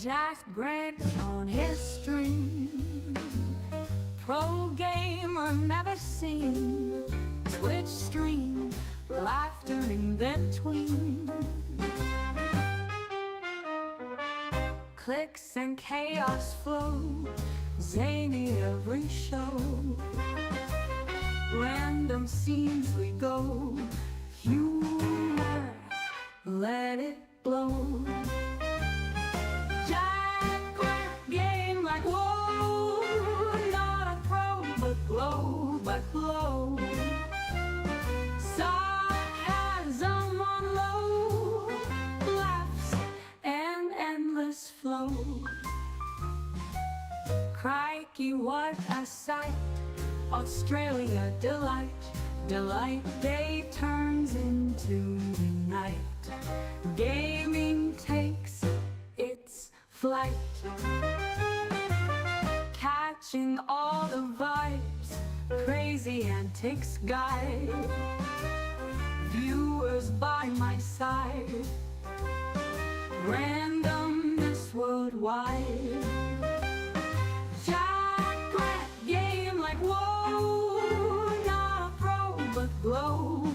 Jack Brent on his string, pro gamer never seen. Twitch stream, laughter in between. Clicks and chaos flow, zany every show. Random scenes we go, humor, let it blow. Jack Brent game like whoa, not a pro but glow. Sarcasm on low, laughs and endless flow. Crikey, what a sight! Australia delight, day turns into the night. Gaming takes its flight, catching all the vibes, crazy antics guide. Viewers by my side, randomness worldwide. Jack Brent game like whoa, not a pro but glow.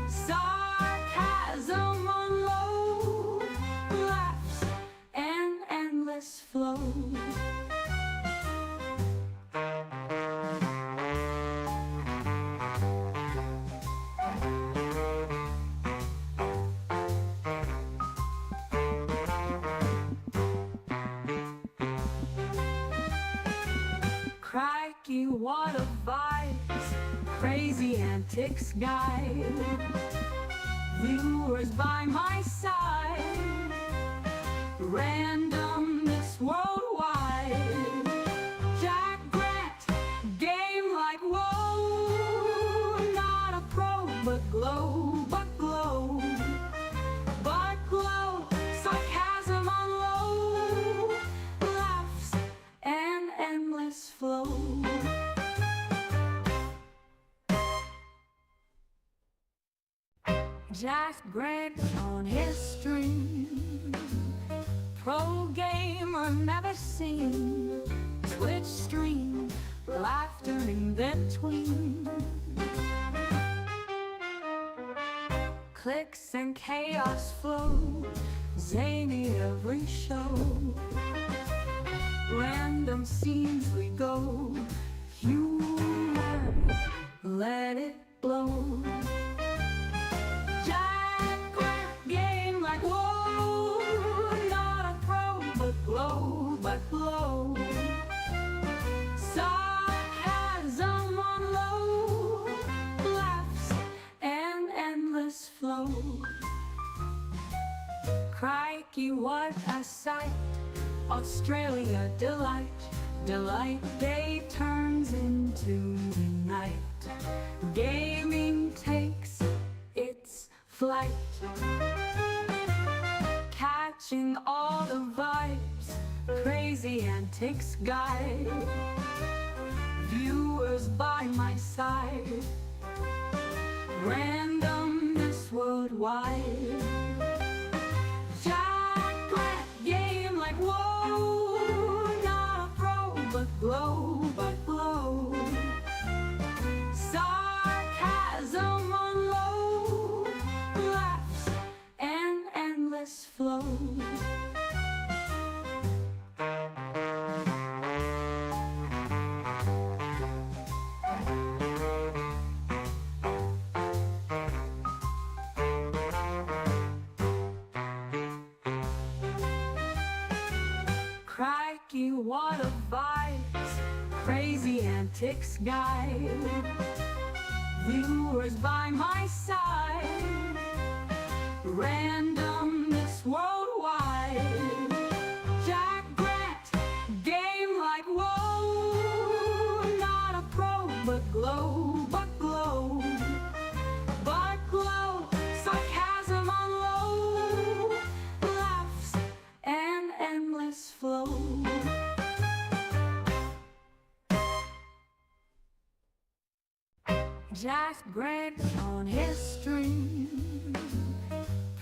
Sarcasm on low, laughs and endless flow. Crikey, what a vibes, crazy antics guide. Viewers by my side, randomness worldwide. Jack Brent, game like whoa, not a pro but glow. Sarcasm on low, laughs and endless flow. Jack Brent on his string, pro gamer never seen. Twitch stream, laughter in between. Clicks and chaos flow, zany every show. Random scenes we go, humor, let it blow. Jack Brent game like whoa, not a pro but glow. Sarcasm on low, laughs and endless flow. Crikey, what a sight! Australia delight, day turns into the night. Gaming takes its flight, catching all the vibes, crazy antics guide. Viewers by my side, randomness worldwide. Jack Brent game like whoa, not a pro but glow. Sarcasm on low, laughs and endless flow. Crikey, what a vibes, crazy antics guide. Viewers by my side, randomness worldwide. Jack Brent, game like whoa, not a pro but glow. Sarcasm on low, laughs and endless flow. Jack Brent on his string,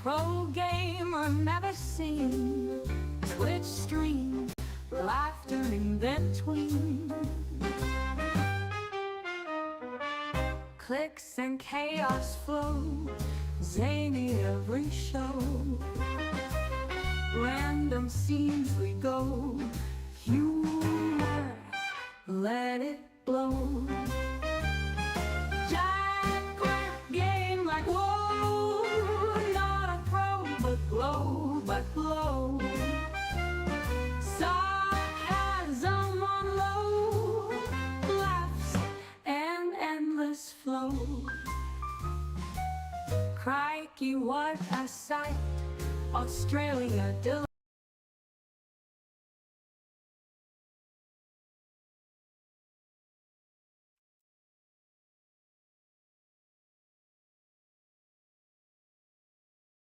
pro gamer I've never seen. Twitch stream, laughter in between. Clicks and chaos flow, zany every show. Random scenes we go, humor, let it blow. Game like whoa, not a pro, but blow. Sarcasm on low, laughs and endless flow. Crikey, what a sight! Australia delight.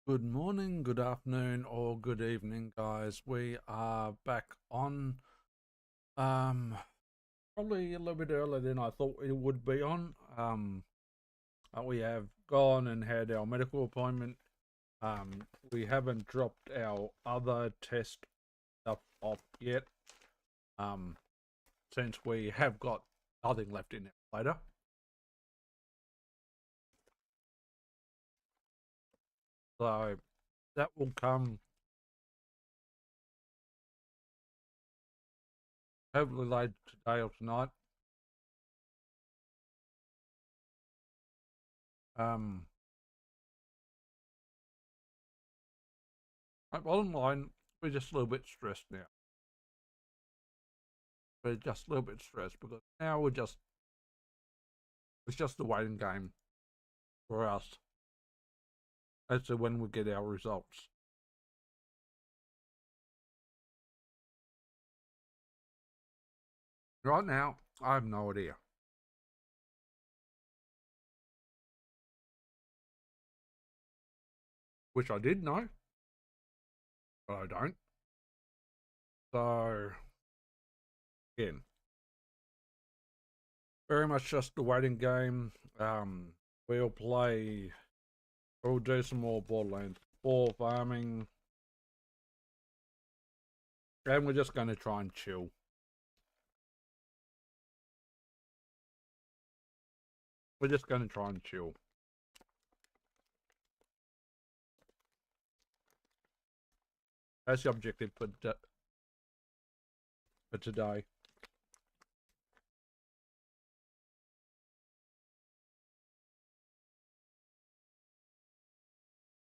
Good morning, good afternoon, or good evening, guys. We are back on, probably a little bit earlier than I thought it would be on. We have gone and had our medical appointment. We haven't dropped our other test stuff off yet, since we have got nothing left in it later. So that will come hopefully later today or tonight. My bottom line, we're just a little bit stressed now. We're just a little bit stressed because now it's just a waiting game for us as to when we get our results. Right now, I have no idea. Wish I did know, but I don't. So, again, very much just a waiting game. We'll do some more Borderlands 4 farming, and we're just going to try and chill. We're just going to try and chill. That's the objective for today.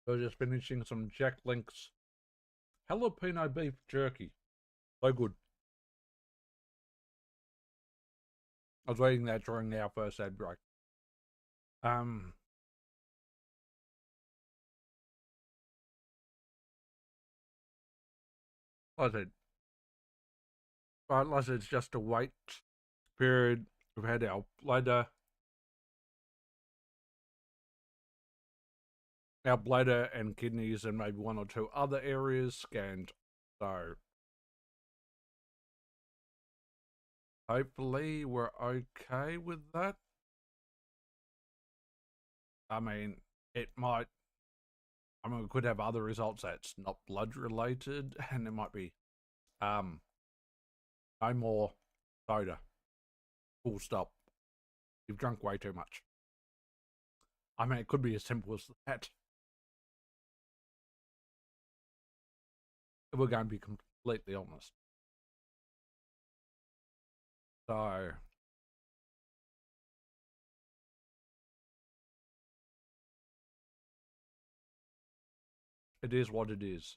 So just finishing some Jack Link's jalapeno beef jerky. So good. I was eating that during our first ad break. Like I said, but like I said, it's just a wait period. We've had our bladder and kidneys and maybe one or two other areas scanned. So hopefully we're okay with that. I mean, we could have other results that's not blood related, and it might be no more soda. Full stop. You've drunk way too much. I mean, it could be as simple as that. If we're going to be completely honest. So it is what it is.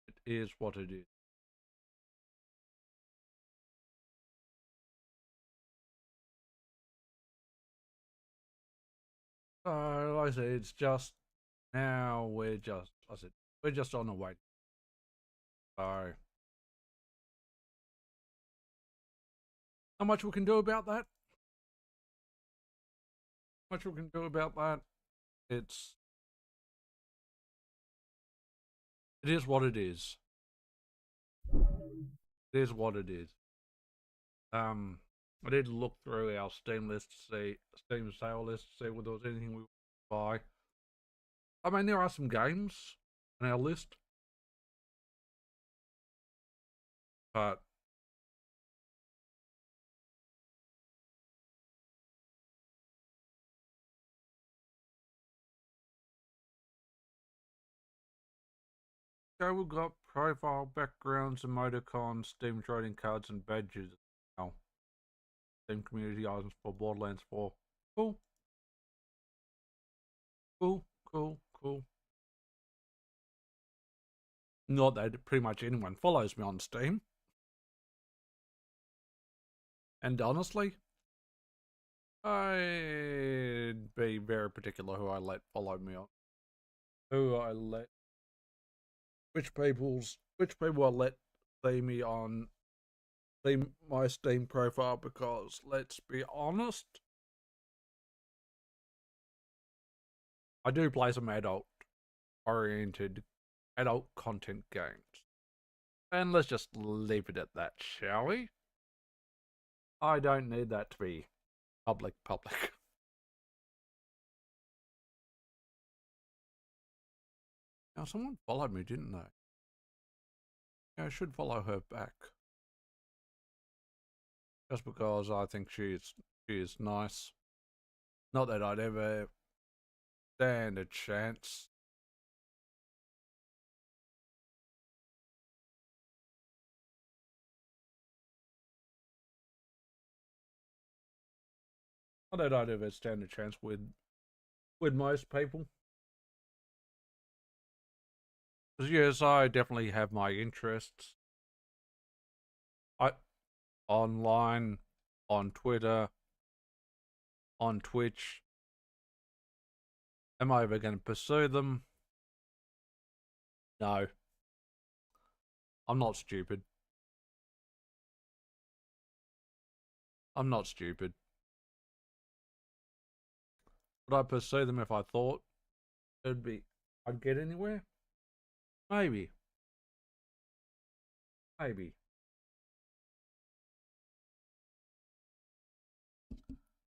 It is what it is. So like I said, it's just now we're just on the way. So not much we can do about that. Much we can do about that. It is what it is. It is what it is. I did look through our Steam list to see Steam sale list to see whether there was anything we would buy. I mean, there are some games on our list, but okay, we've got profile backgrounds, emoticons, Steam trading cards, and badges. Now, Steam community items for Borderlands 4. Cool, cool, cool, cool. Not that pretty much anyone follows me on Steam. And honestly, I'd be very particular who I let follow me on. Who I let, which people I let see me on my Steam profile, because let's be honest, I do play some adult-oriented, adult content games. And let's just leave it at that, shall we? I don't need that to be public. Now, someone followed me, didn't they? Yeah, I should follow her back. Just because I think she is nice. Not that I'd ever stand a chance. Not that I'd ever stand a chance with most people. Because yes, I definitely have my interests. I online, on Twitter, on Twitch. Am I ever going to pursue them? No. I'm not stupid. I'm not stupid. Would I pursue them if I thought I'd get anywhere? Maybe. Maybe.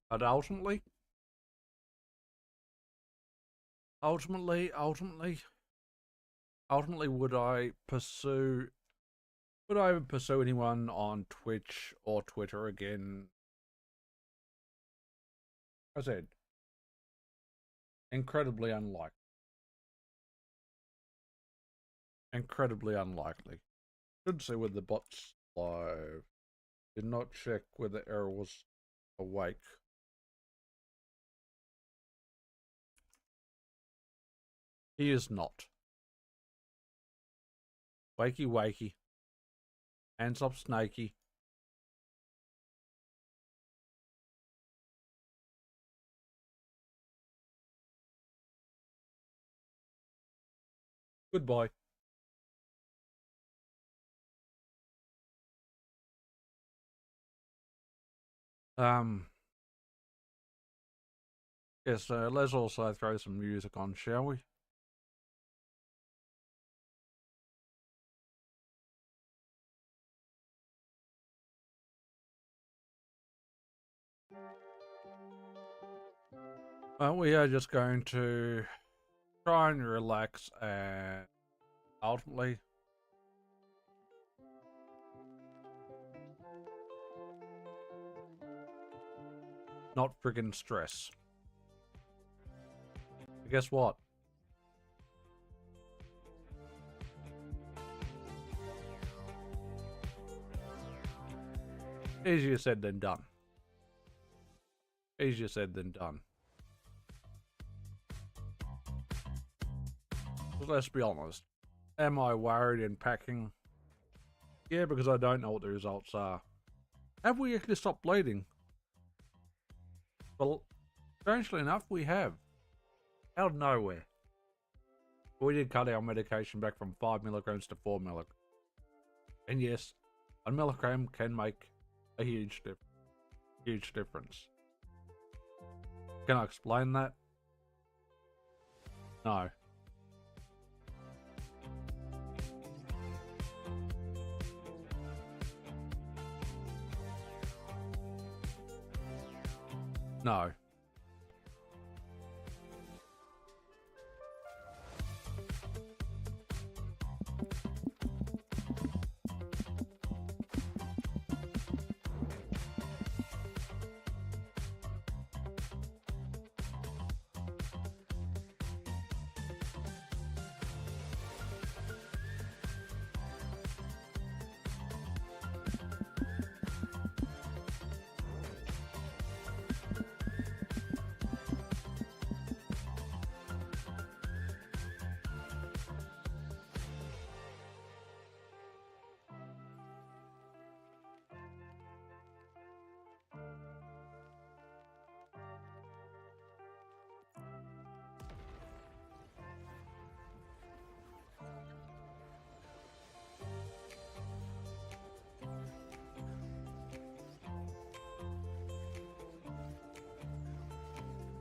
But ultimately, would I ever pursue anyone on Twitch or Twitter again? I said, incredibly unlikely. Incredibly unlikely. Should see whether the bot's live. Did not check whether error was awake. He is not. Wakey wakey. Hands up snakey. Goodbye. Yes, let's also throw some music on, shall we? We are just going to try and relax and ultimately not friggin' stress. But guess what? Easier said than done. Easier said than done. But let's be honest. Am I worried in packing? Yeah, because I don't know what the results are. Have we actually stopped bleeding? Well, strangely enough, we have. Out of nowhere. We did cut our medication back from 5 milligrams to 4 milligrams. And yes, 1 milligram can make a huge difference. Can I explain that? No. No.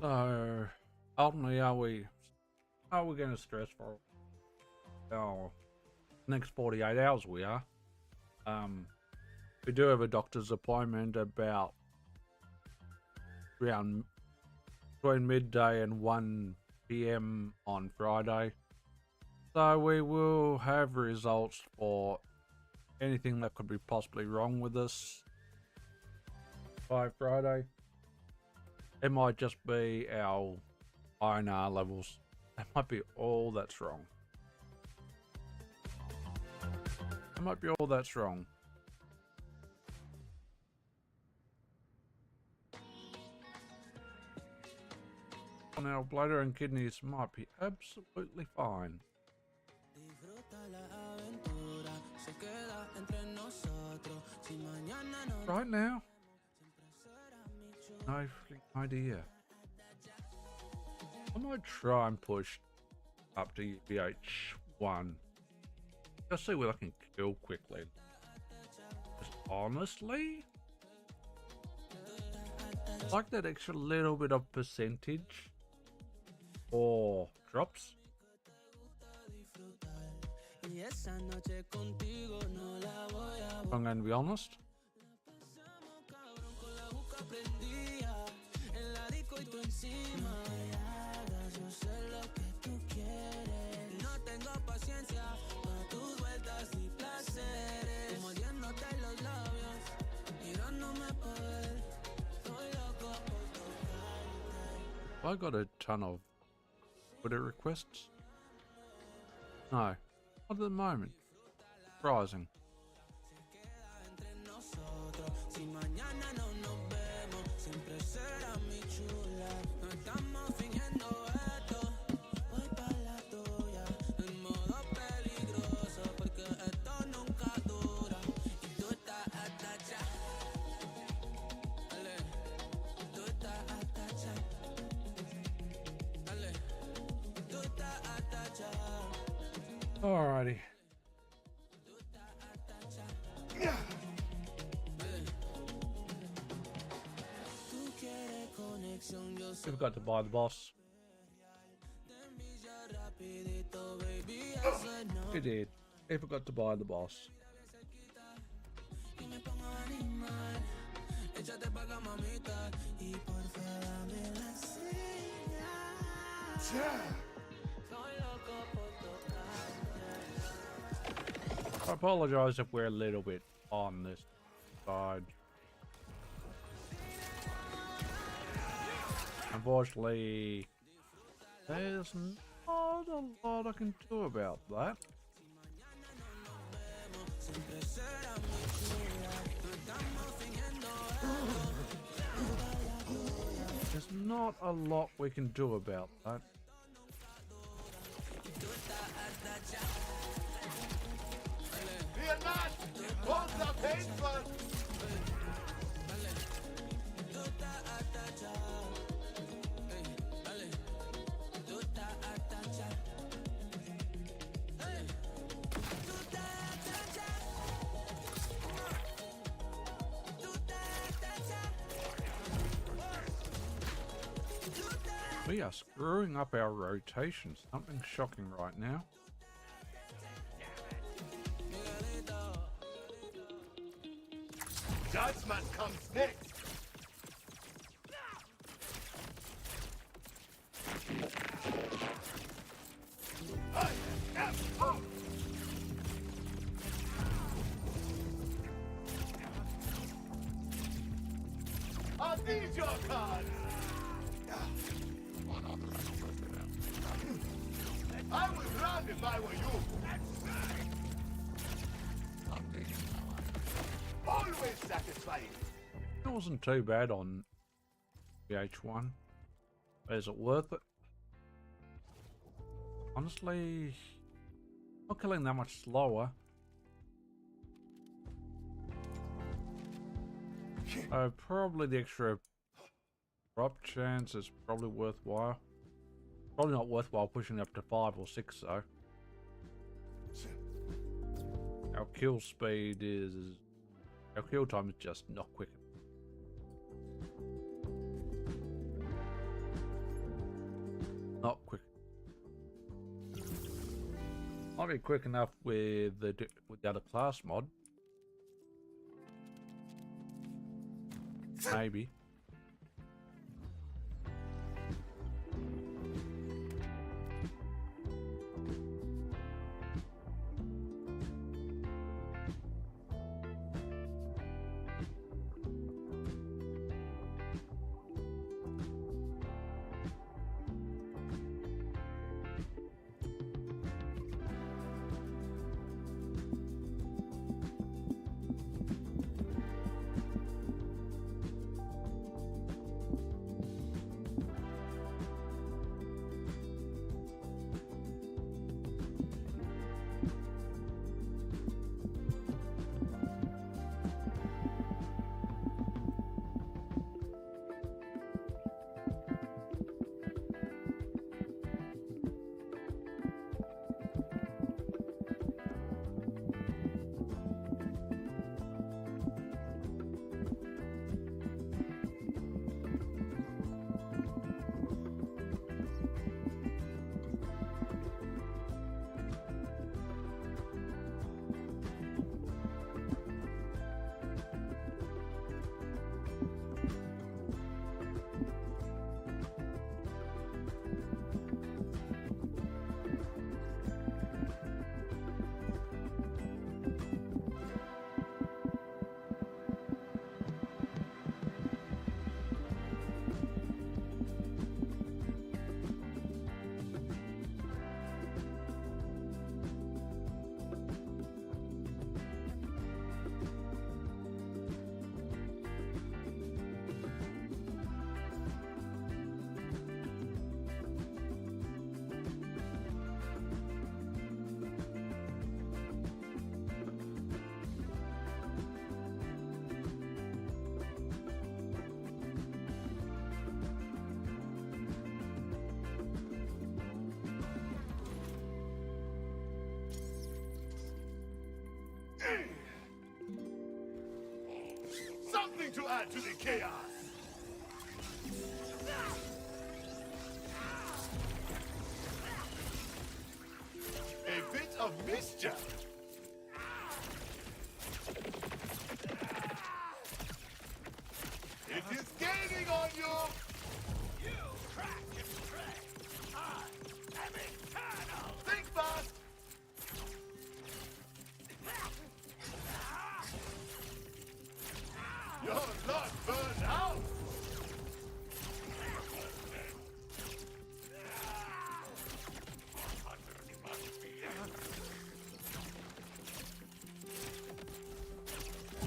So, ultimately, are we going to stress for our next 48 hours? We are. We do have a doctor's appointment about around between midday and 1 p.m. on Friday. So we will have results for anything that could be possibly wrong with us by Friday. It might just be our iron R levels. That might be all that's wrong. That might be all that's wrong. And our bladder and kidneys might be absolutely fine. Right now? No freaking idea. I might try and push up to UPH1. Just see what I can kill quickly. Because honestly, like that extra little bit of percentage or drops. I'm going to be honest. I got a ton of Twitter requests. No, not at the moment. Surprising. Alrighty. We've got to buy the boss. We did. We forgot to buy the boss. I apologize if we're a little bit on this side. Unfortunately, there's not a lot I can do about that. There's not a lot we can do about that. We are screwing up our rotation. Something shocking right now. Judgment comes next. Feed your cards! I would run if I were you! Always satisfying! It wasn't too bad on VH1. Is it worth it? Honestly, not killing that much slower. Probably the extra drop chance is probably worthwhile. Probably not worthwhile pushing up to 5 or 6 though. Our kill speed is... Our kill time is just not quick. Not quick. Might be quick enough with the other class mod. Maybe. Something to add to the chaos! A bit of mischief! It is gaining on you! You crack and stray! I am eternal! Think fast! You're not burned out!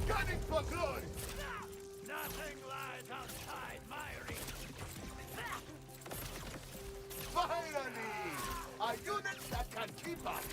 Gunning for glory! Nothing lies outside my reach! Finally! A unit that can keep up!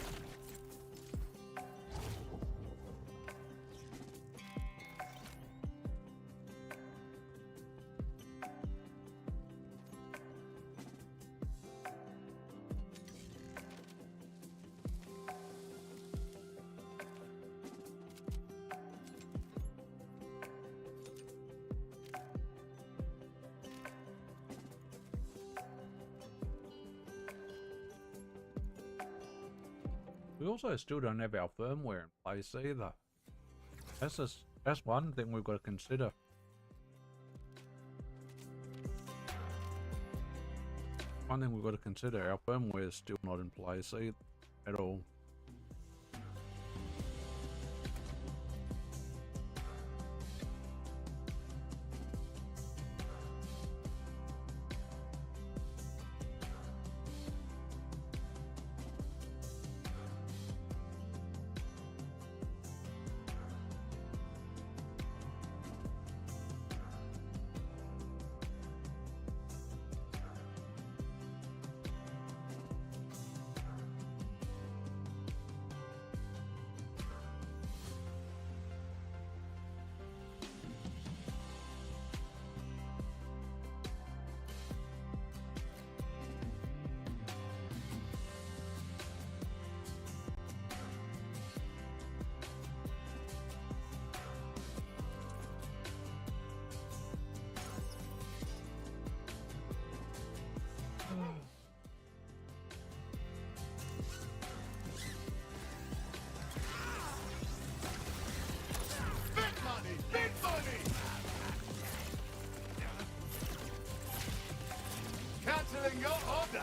We also still don't have our firmware in place either. That's one thing we've got to consider. One thing we've got to consider, our firmware is still not in place either, at all. fulfilling your order.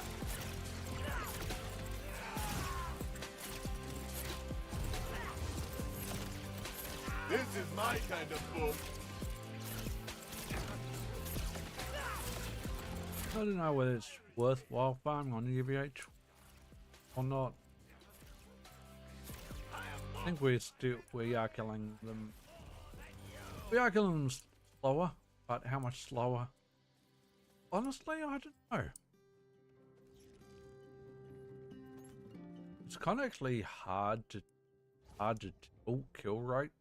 This is my kind of book. I don't know whether it's worthwhile farming on UVH or not. I think we are killing them. We are killing them slower, but how much slower? Honestly, I don't know. It's kind of actually hard to tell kill rate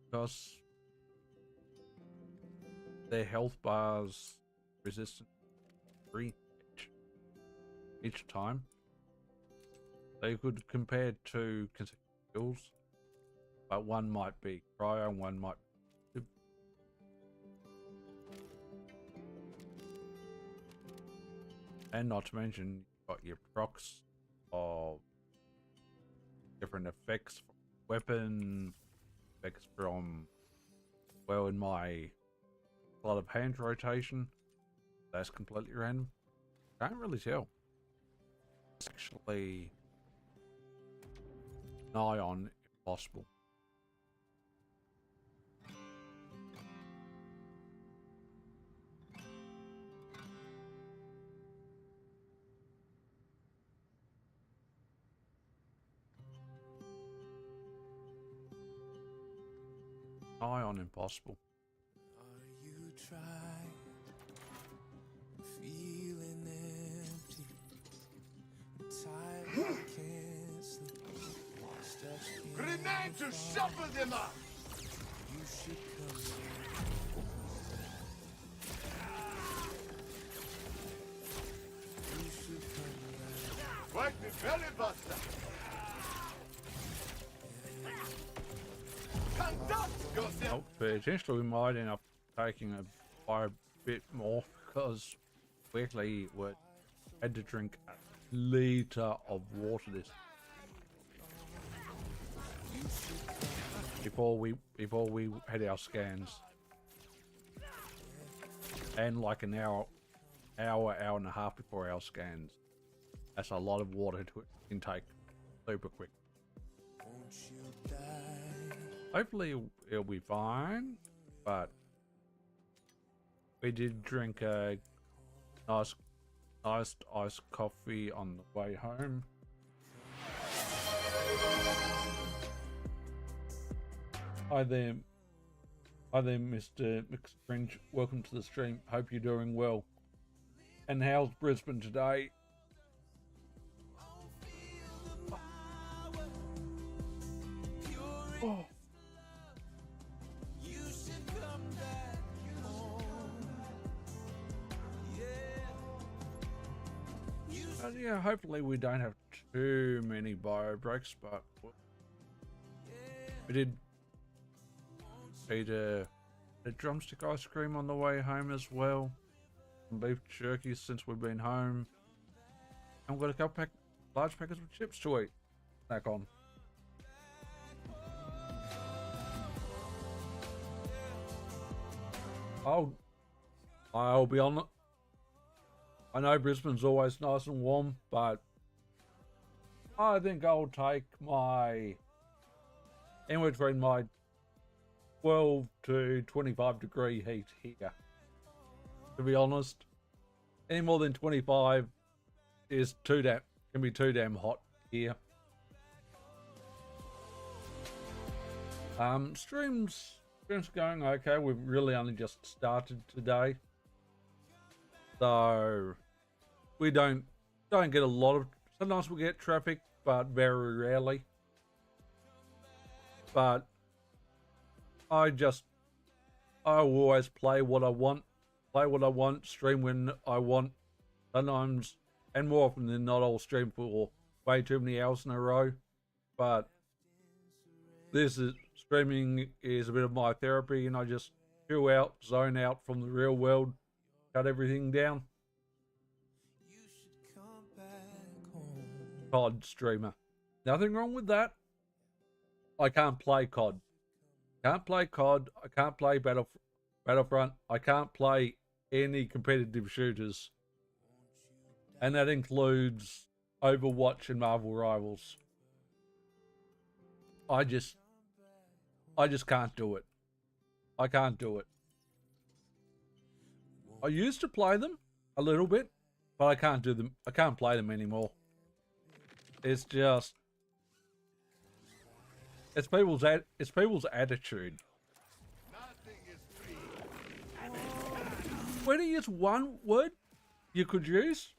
because their health bars resistant 3 each time. They could compare to consecutive kills, but one might be cryo and one might be. And not to mention, you've got your procs of different effects from weapon, effects from, well, in my lot of hand rotation, that's completely random. Can't really tell. It's actually nigh on impossible. Nigh on impossible. Are you trying, feeling empty, tired, can't sleep, stuck in Grenade to shuffle them up. you should come back. You should come back. Work the belly buster. Conduct yourself. Oh, potentially we might end up taking by a bit more because we actually had to drink a litre of water this before we had our scans, and like an hour and a half before our scans. That's a lot of water to intake super quick. Won't you die? Hopefully it'll be fine, but we did drink a nice iced coffee on the way home. Hi there, Mr. McSpringe. Welcome to the stream. Hope you're doing well. And how's Brisbane today? Oh. You should come back home. Yeah. Yeah, hopefully we don't have too many bio breaks, but we did eat a drumstick ice cream on the way home as well. Some beef jerky since we've been home. And we've got a couple large packets of chips to eat. Snack on. I'll be on it. I know Brisbane's always nice and warm, but I think I'll take my anywhere between my 12 to 25 degree heat here. To be honest, any more than 25 is can be too damn hot here. Streams going okay. We've really only just started today, so we don't get a lot of. Sometimes we get traffic, but very rarely. But I always play what I want, stream when I want. Sometimes, and more often than not, I'll stream for way too many hours in a row. But streaming is a bit of my therapy, and I just chill out, zone out from the real world, cut everything down. You should come back home. COD streamer. Nothing wrong with that. I can't play COD. I can't play Battlefront. I can't play any competitive shooters. and that includes Overwatch and Marvel Rivals. I just can't do it. I can't do it. I used to play them a little bit, but I can't do them. I can't play them anymore. It's just, it's people's attitude. Nothing is free. When you use one word you could use,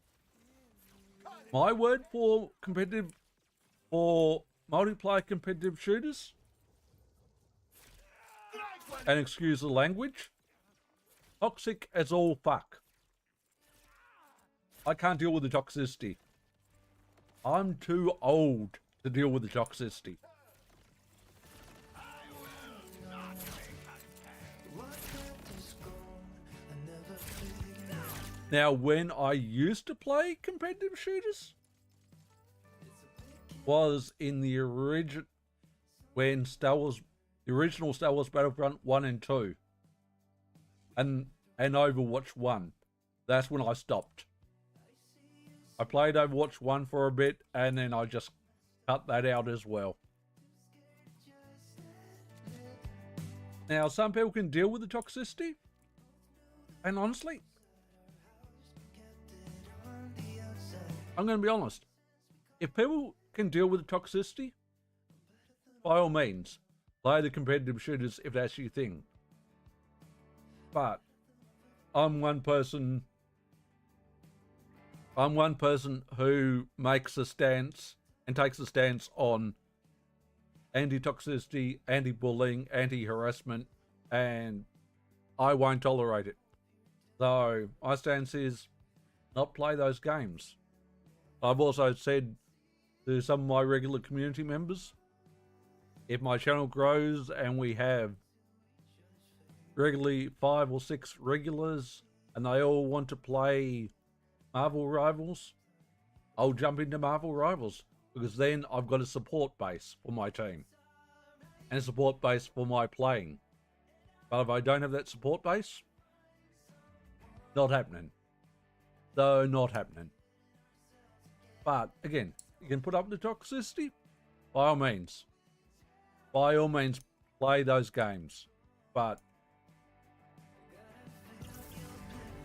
my word for multiplayer competitive shooters, and excuse the language, toxic as all fuck. I can't deal with the toxicity. I'm too old to deal with the toxicity. Now, when I used to play competitive shooters, was in the original Star Wars Battlefront 1 and 2, and Overwatch 1. That's when I stopped. I played Overwatch 1 for a bit, and then I just cut that out as well. Now, some people can deal with the toxicity, and honestly, I'm going to be honest. If people can deal with the toxicity, by all means, play the competitive shooters if that's your thing. But I'm one person who makes a stance and takes a stance on anti-toxicity, anti-bullying, anti-harassment, and I won't tolerate it. So my stance is not play those games. I've also said to some of my regular community members, if my channel grows and we have regularly 5 or 6 regulars and they all want to play Marvel Rivals, I'll jump into Marvel Rivals, because then I've got a support base for my team and a support base for my playing. But if I don't have that support base, not happening. So not happening. But again, you can put up the toxicity, by all means. By all means, play those games. But,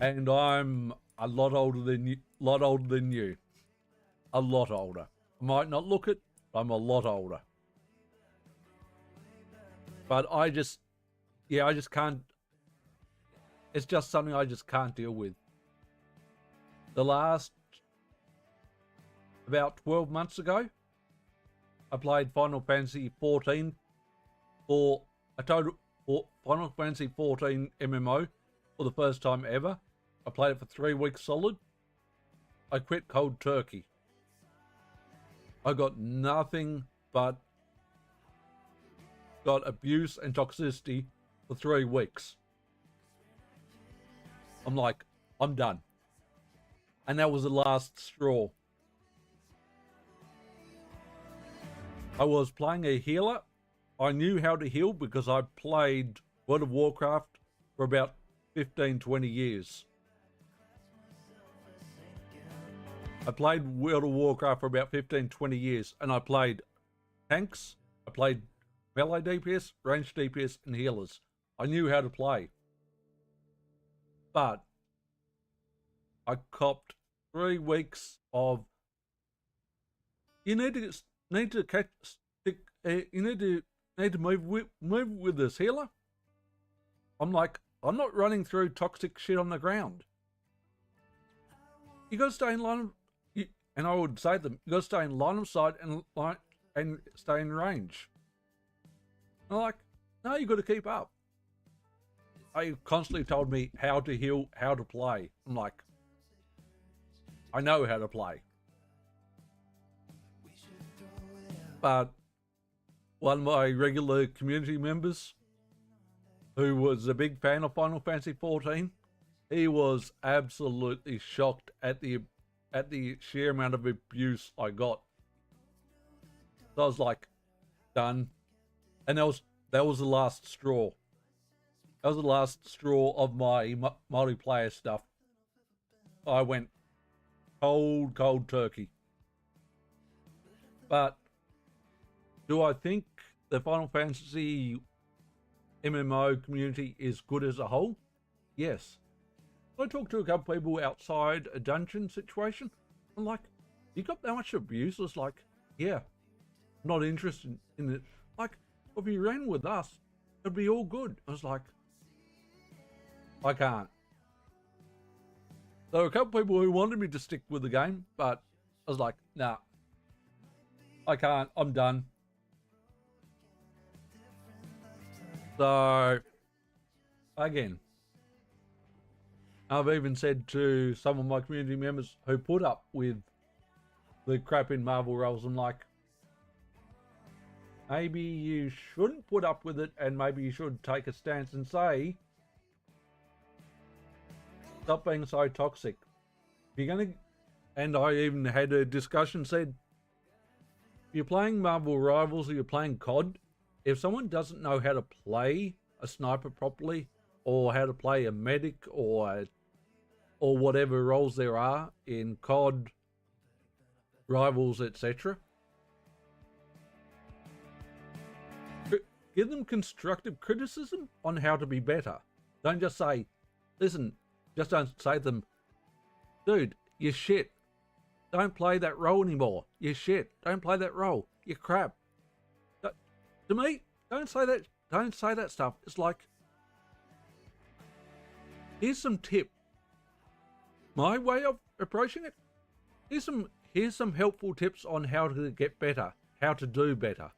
and I'm a lot older than you. A lot older. I might not look it, but I'm a lot older. But I just can't. It's just something I just can't deal with. The last, about 12 months ago, I played Final Fantasy 14 for a total Final Fantasy 14 MMO for the first time ever. I played it for 3 weeks solid. I quit cold turkey. I got nothing but got abuse and toxicity for 3 weeks. I'm like, I'm done. And that was the last straw. I was playing a healer. I knew how to heal because I played World of Warcraft for about 15-20 years. I played World of Warcraft for about 15-20 years, and I played tanks, I played melee DPS, ranged DPS, and healers. I knew how to play. But I copped 3 weeks of you need to move with this healer. I'm like, I'm not running through toxic shit on the ground. You got to stay in line of, and I would say to them, you got to stay in line of sight and stay in range. And I'm like, no, you got to keep up. They constantly told me how to heal, how to play. I'm like, I know how to play. But one of my regular community members, who was a big fan of Final Fantasy 14, he was absolutely shocked at the sheer amount of abuse I got. So I was like, done. And that was the last straw. That was the last straw of my multiplayer stuff. I went, cold turkey. But do I think the Final Fantasy MMO community is good as a whole? Yes. I talked to a couple people outside a dungeon situation. I'm like, you got that much abuse? It's like, yeah, not interested in it. Like, if you ran with us, it'd be all good. I was like, I can't. There were a couple people who wanted me to stick with the game, but I was like, nah, I can't. I'm done. So, again, I've even said to some of my community members who put up with the crap in Marvel Rivals, I'm like, maybe you shouldn't put up with it, and maybe you should take a stance and say, stop being so toxic. If you're gonna, and I even had a discussion, said, if you're playing Marvel Rivals or you're playing COD, if someone doesn't know how to play a sniper properly, or how to play a medic, or whatever roles there are in COD, Rivals, etc., give them constructive criticism on how to be better. Don't just say, listen, just don't say to them, dude, you're shit. Don't play that role anymore. You're shit. Don't play that role. You're crap. To me, don't say that. Don't say that stuff. It's like, here's some tip. My way of approaching it. Here's some helpful tips on how to get better, how to do better.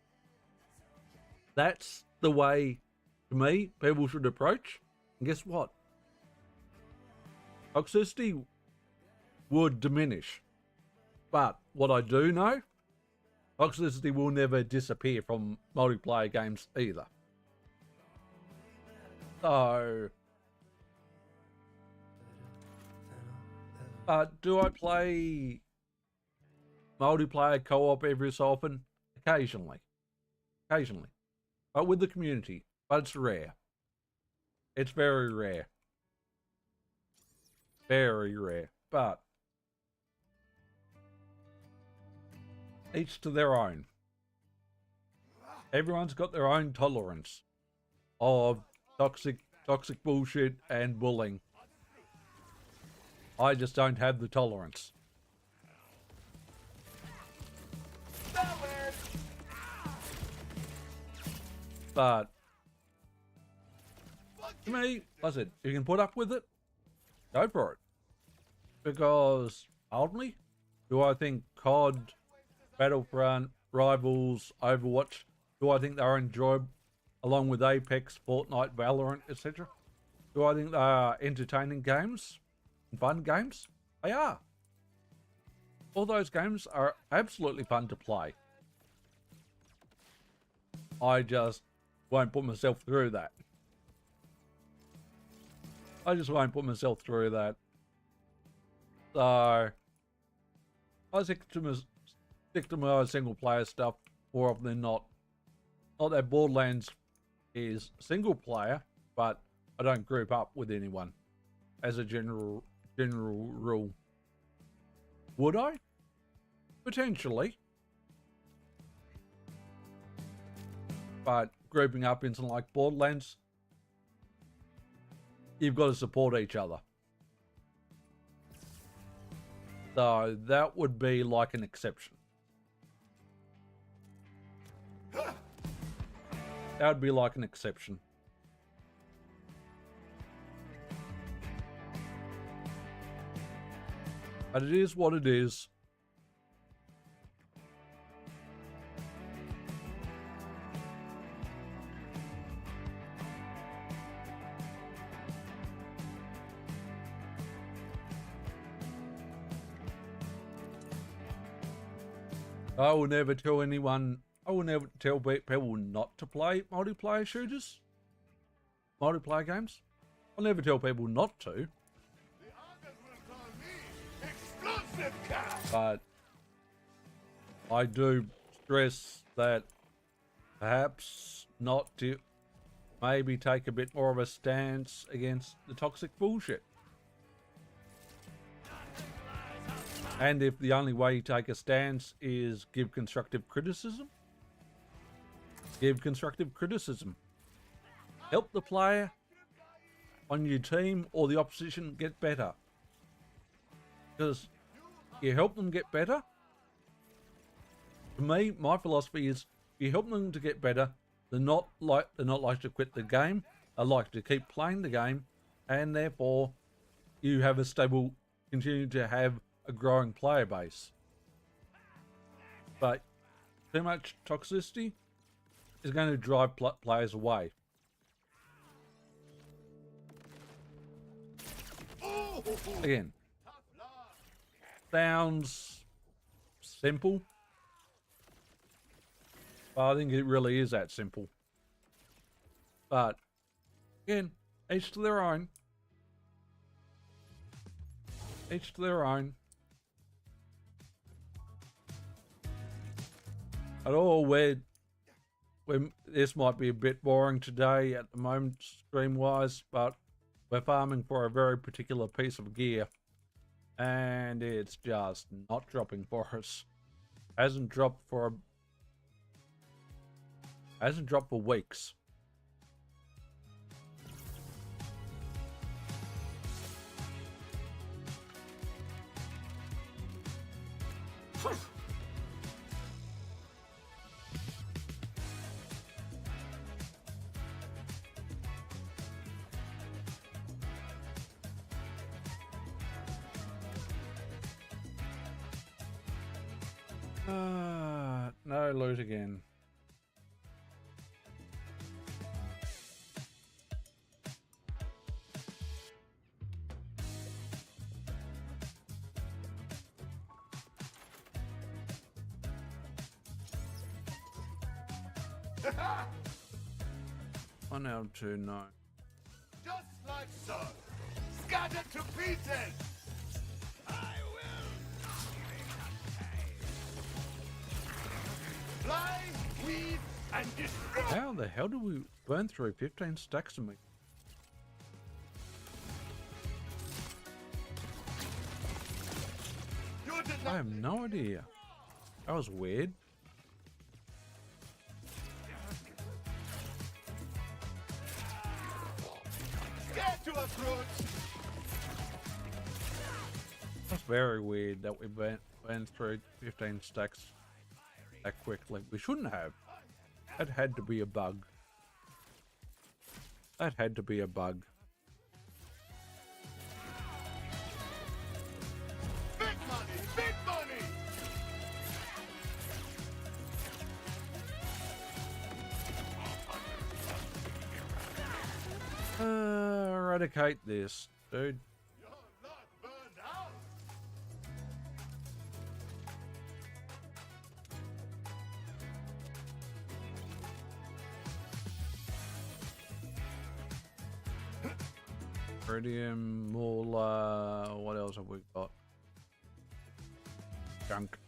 That's the way, to me, people should approach. And guess what? Toxicity would diminish. But what I do know, toxicity will never disappear from multiplayer games either. So, do I play multiplayer co-op every so often? Occasionally. But with the community. But it's rare. It's very rare. Very rare. But each to their own. Everyone's got their own tolerance of toxic bullshit and bullying. I just don't have the tolerance. But to me, like I said, if you can put up with it, go for it. Because ultimately, do I think COD, Battlefront, Rivals, Overwatch, do I think they're enjoyable along with Apex, Fortnite, Valorant, etc.? Do I think they are entertaining games? Fun games? They are. All those games are absolutely fun to play. I just won't put myself through that. I just won't put myself through that. So I stick to my single player stuff more often than not. Not that Borderlands is single player, but I don't group up with anyone as a general rule. Would I? Potentially. But grouping up in something like Borderlands, you've got to support each other. So that would be like an exception. That would be like an exception. But it is what it is. I will never tell anyone, I will never tell people not to play multiplayer shooters, multiplayer games. I'll never tell people not to. The others will call me Explosive Cat. But I do stress that perhaps not to maybe take a bit more of a stance against the toxic bullshit. And if the only way you take a stance is give constructive criticism, give constructive criticism. Help the player on your team or the opposition get better. Because you help them get better. For me, my philosophy is you help them to get better, they're not like to quit the game. They like to keep playing the game, and therefore you have a stable, continue to have a growing player base. But too much toxicity is going to drive players away. Again, sounds simple, but I think it really is that simple. But again, each to their own. Each to their own. At all, this might be a bit boring today at the moment, stream-wise, but we're farming for a very particular piece of gear, and it's just not dropping for us. Hasn't dropped for weeks. No loot again. One out of two, no. Just like so. Scattered to pieces. I will fly, weave, and destroy. How the hell did we burn through 15 stacks of meat? You did I not have no idea. That was weird. get to approach. That's very weird that we went through 15 stacks that quickly. We shouldn't have. That had to be a bug. That had to be a bug. Big money, big money. Eradicate this, dude. You're not burned out. Iridium, more, what else have we got? Junk.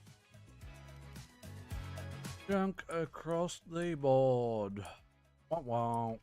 Junk across the board. Wow, wow.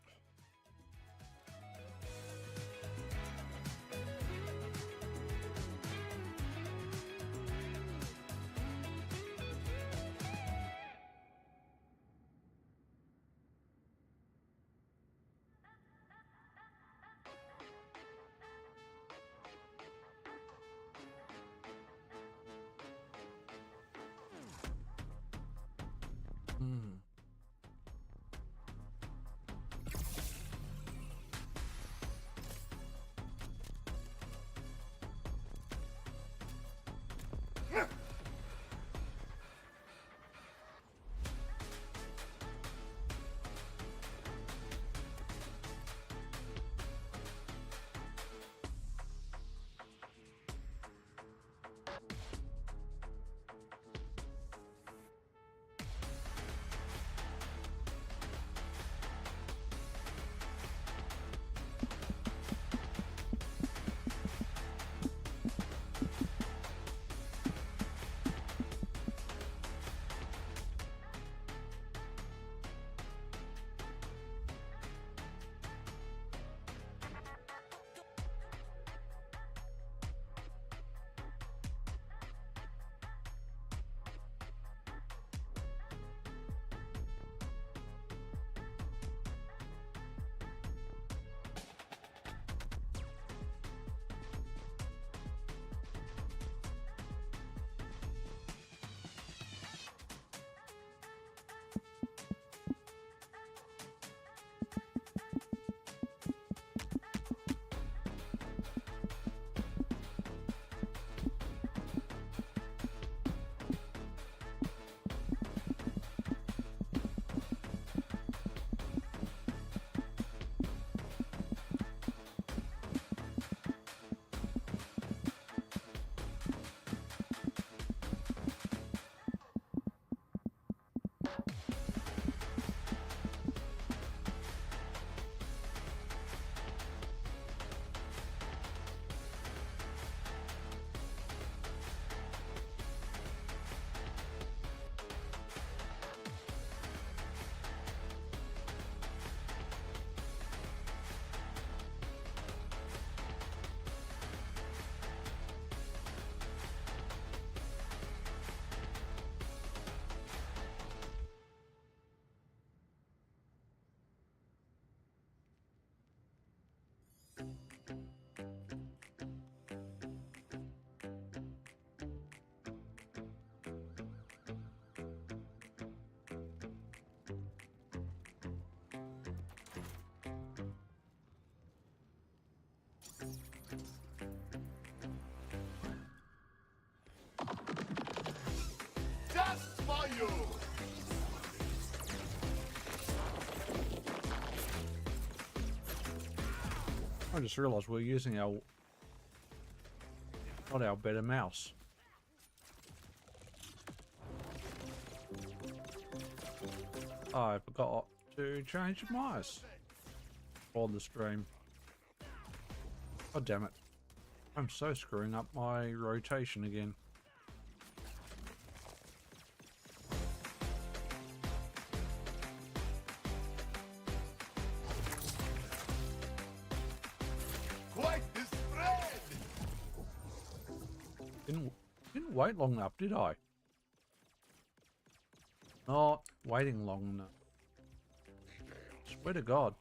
Just for you. I just realised we're using our not our better mouse. I forgot to change the mouse on the stream. God damn it. I'm so screwing up my rotation again. Quite the spread. Didn't wait long enough, did I? Not waiting long enough. Swear to God.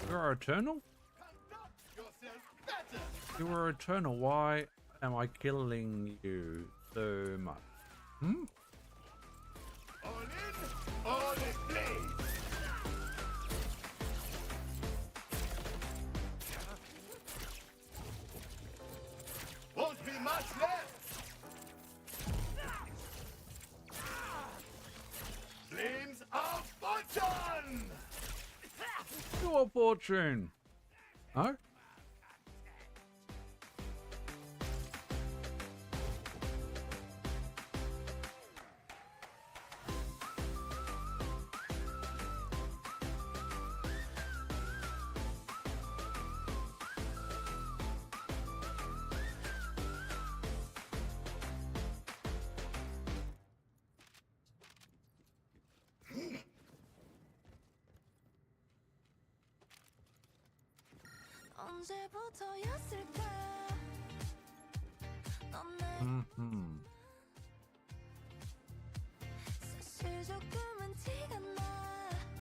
You are eternal? Conduct yourself better. You are eternal. Why am I killing you so much? Hmm? All in, all in place. Won't be much left. Flames of fortune. Your fortune. No? 언제부터였을까? 넌 내 Hmm.